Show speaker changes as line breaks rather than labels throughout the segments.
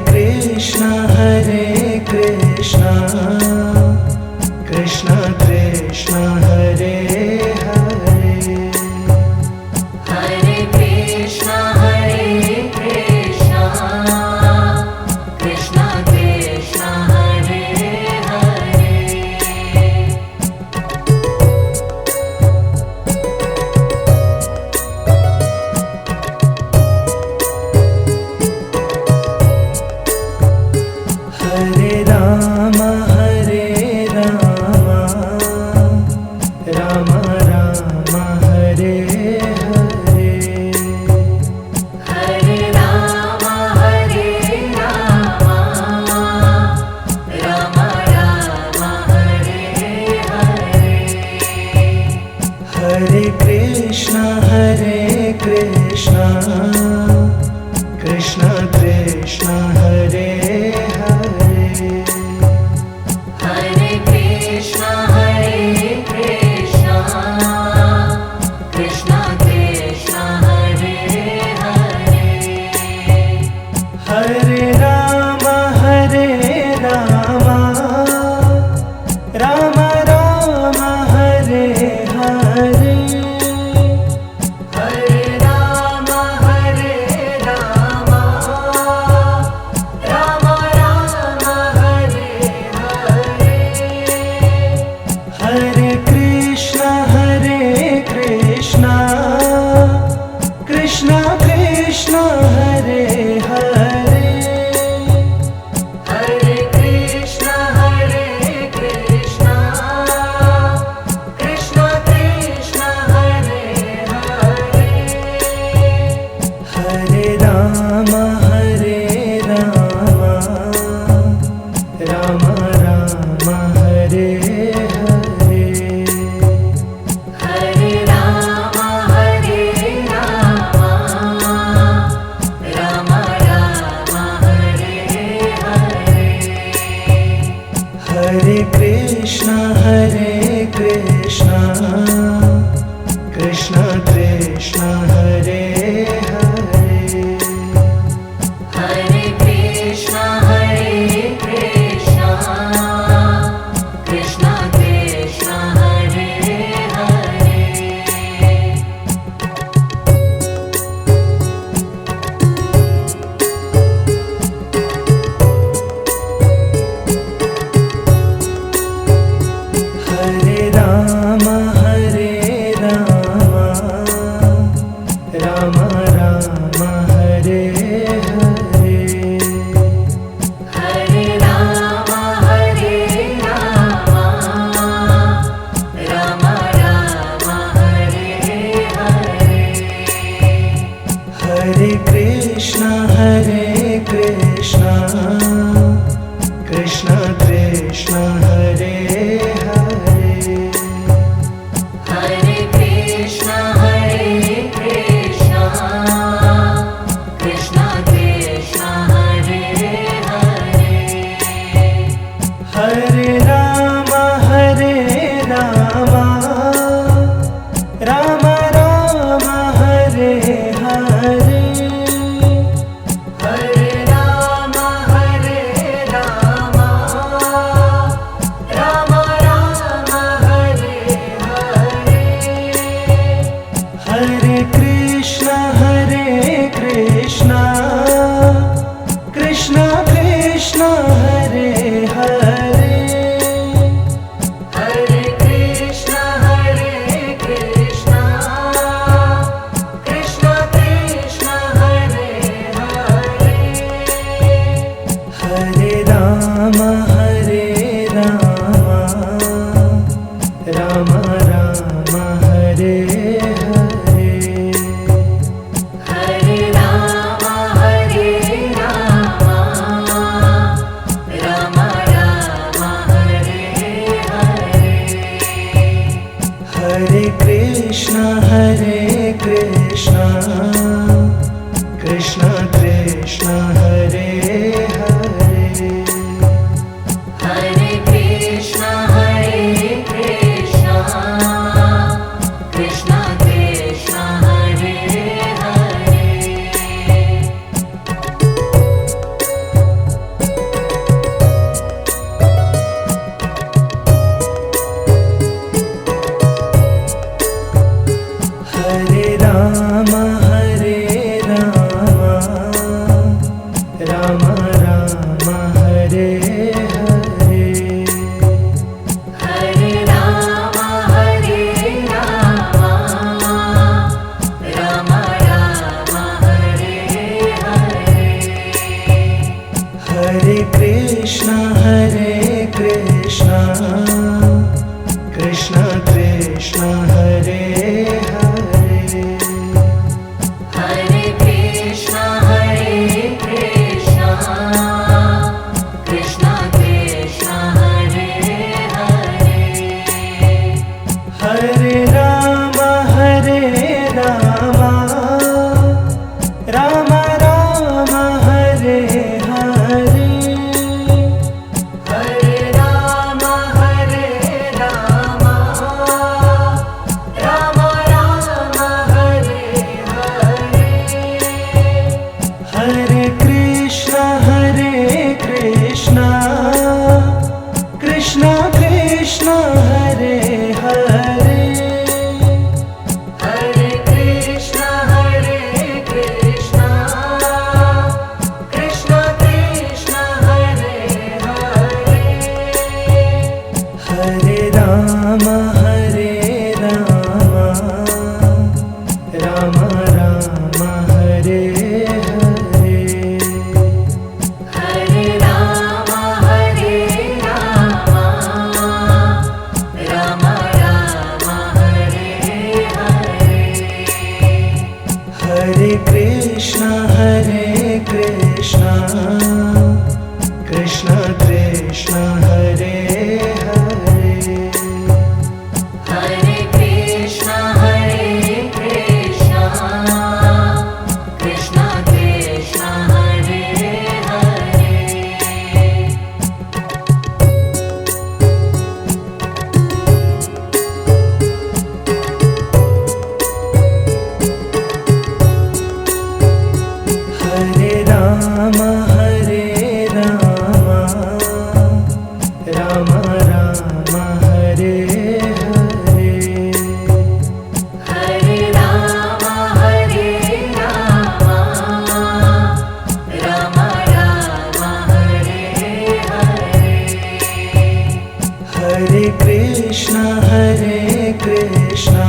Krishna Krishna Krishna Hare Hare.
Hare Krishna Krishna Krishna Hare Hare.
Hare Ram Ram Ram Hare Hare.
Hare Ram Ram Ram Hare Hare.
Hare Krishna Krishna Krishna Hare Hare.
Hare Krishna Krishna Krishna Hare Hare.
Hare Ram Ram Ram Hare Hare.
Hare Ram Ram Ram Hare Hare.
Hare Krishna Krishna Krishna Hare Hare.
Hare Krishna Krishna Krishna Hare Hare.
Hare Ram Ram Ram Hare Hare.
Hare Ram Ram Ram Hare Hare.
Hare Krishna Krishna Krishna Hare Hare.
Hare Krishna Krishna Krishna Hare Hare.
Hare Ram Ram Ram Hare Hare.
Hare Ram Ram Ram Hare Hare.
Hare Krishna Krishna Krishna Hare Hare.
Hare Krishna Krishna Krishna Hare Hare.
Hare Ram Ram Ram Hare Hare.
Hare Ram Ram Ram Hare Hare.
Hare Krishna Krishna Krishna Hare Hare.
Hare Krishna Krishna Krishna Hare Hare.
Hare Ram Ram Ram Hare Hare.
Hare Ram Ram Ram Hare Hare.
Hare Krishna Krishna Hare Hare. Ram Ram Hare Hare
Hare Ram Ram Ram Hare Hare
Hare Krishna Krishna Krishna Hare Hare
Hare Krishna Krishna Krishna Hare Hare
Hare Ram Ram Ram Hare Hare
Hare Ram Ram Ram Hare Hare
Hare Krishna Krishna Krishna Hare Hare
Hare Krishna Krishna Krishna Hare Hare
Hare Ram Ram Ram Hare Hare
Hare Ram Ram Ram Hare Hare
Hare Krishna Krishna Krishna Hare Hare
Hare Krishna Krishna Krishna Hare Hare
Hare Ram Ram Ram Hare Hare
Hare Ram Ram Ram Hare Hare
Hare Krishna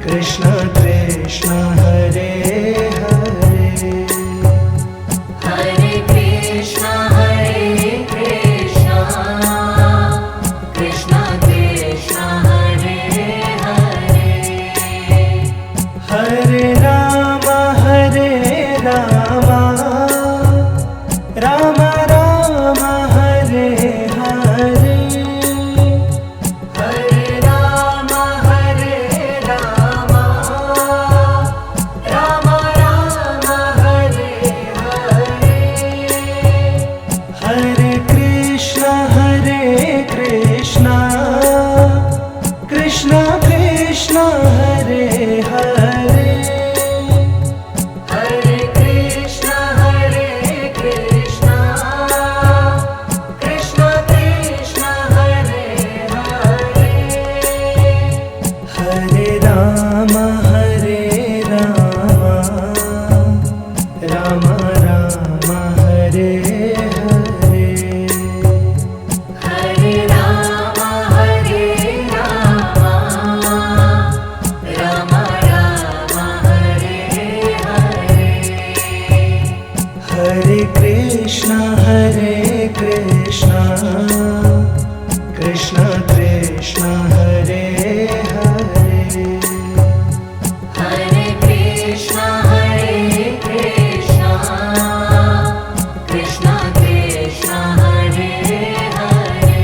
Krishna Krishna Hare Hare
Hare Krishna Krishna Krishna Hare Hare
Hare Ram Ram Ram Hare Hare
Hare Ram Ram Ram Hare Hare
Hare Krishna Krishna Krishna Hare Hare
Hare Krishna Krishna Krishna Hare Hare
Hare Ram Ram Ram Hare Hare
Hare Ram Ram Ram Hare Hare
Hare Krishna Krishna Krishna Hare Hare
Hare Krishna Krishna Krishna Hare Hare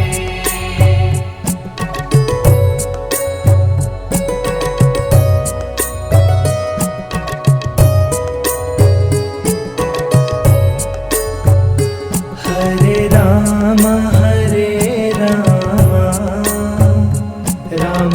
Hare Ram Ram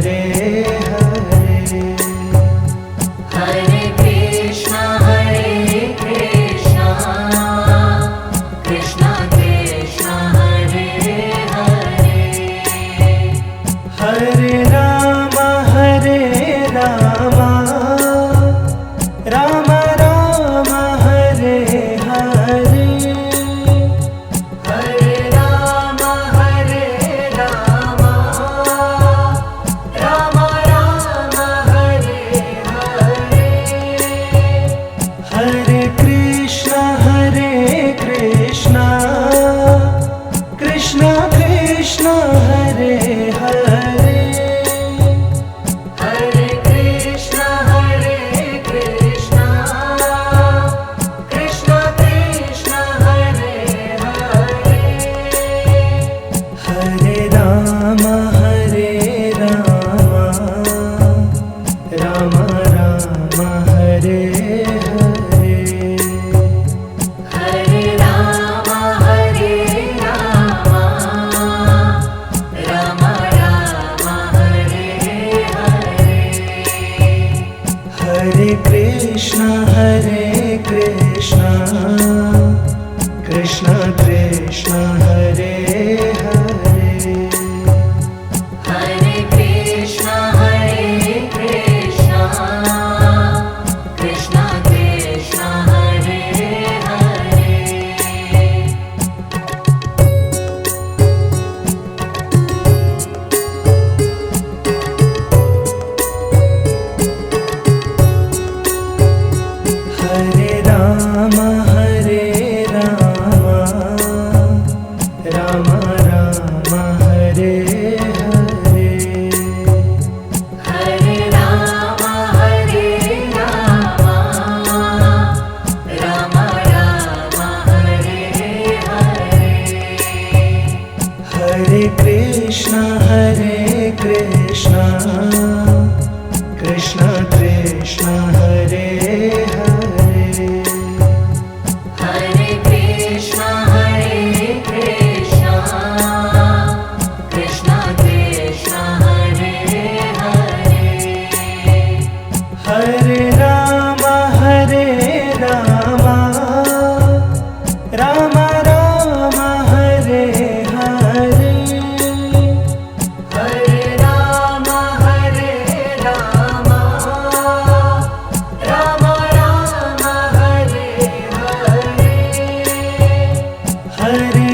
Hare Hare
Hare Krishna, Hare Krishna, Krishna Krishna, Hare Hare.
Hare Ram Ram Ram Hare Hare
Hare Rama, Hare Rama, Rama Rama, Hare Hare.
Hare Krishna Krishna Krishna Hare Hare
Hare Krishna, Krishna Krishna, Hare Hare.
Hare Ram Ram Ram Hare Hare
Hare Rama, Hare Rama, Rama Rama, Hare Hare.
Hare Krishna Krishna Krishna Hare Hare
Hare Krishna, Krishna Krishna, Krishna, Hare Hare.
Hare Ram Ram Ram Hare Hare
Hare Rama, Hare Rama, Rama Rama, Hare Hare.
Hare Krishna Krishna Krishna Hare Hare
Hare Krishna, Krishna Krishna, Krishna, Hare Hare.
Hare Ram Ram Ram Hare Hare
Hare Rama, Hare Rama, Rama Rama, Hare Hare.
Hare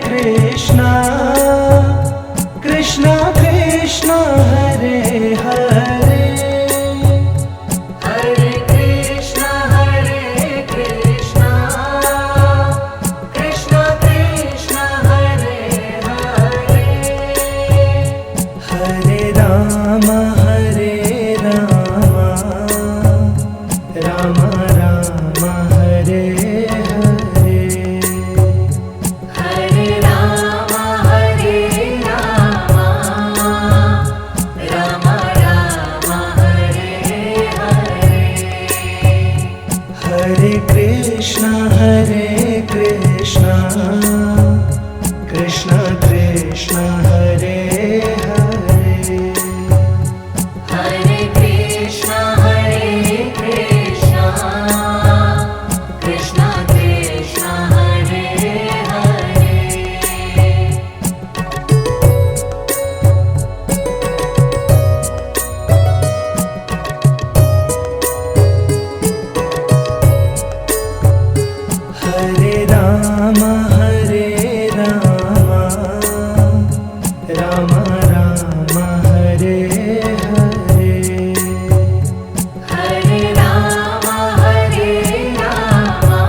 Krishna Krishna Krishna Hare Hare
Hare Krishna, Krishna Krishna, Krishna, Hare Hare.
Hare Ram Ram Ram Hare Hare
Hare Rama, Hare Rama, Rama Rama, Hare Hare.
Hare Krishna Krishna Krishna Hare Hare
Hare Krishna, Krishna Krishna, Krishna, Hare Hare.
Hare Ram Ram Ram Hare Hare
Hare Rama, Hare Rama,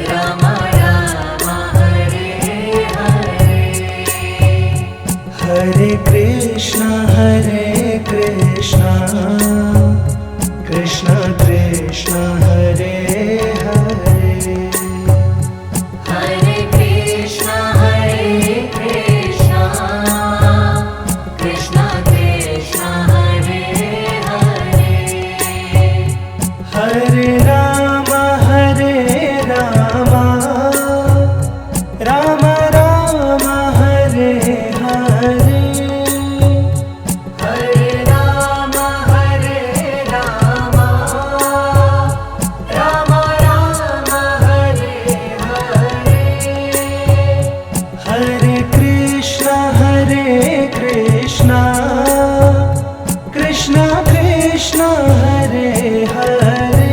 Rama Rama, Hare Hare.
Hare Krishna Krishna Hare Hare
Hare Krishna, Krishna Krishna, Krishna, Hare Hare.
Hare Ram Ram Ram Hare Hare Krishna Krishna Krishna Hare Hare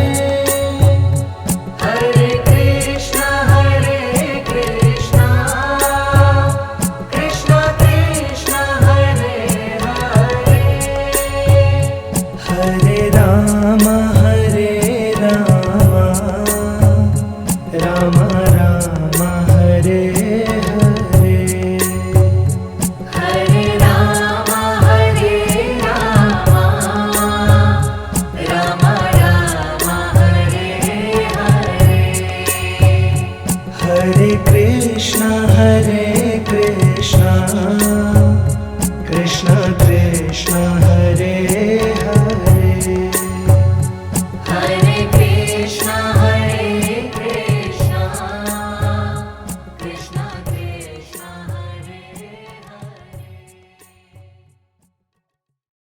Hare Krishna Krishna Krishna Hare Hare
Hare Ram Ram Ram Hare Hare
Hare Ram Ram Ram Hare Hare
Hare Krishna Krishna Krishna Hare Hare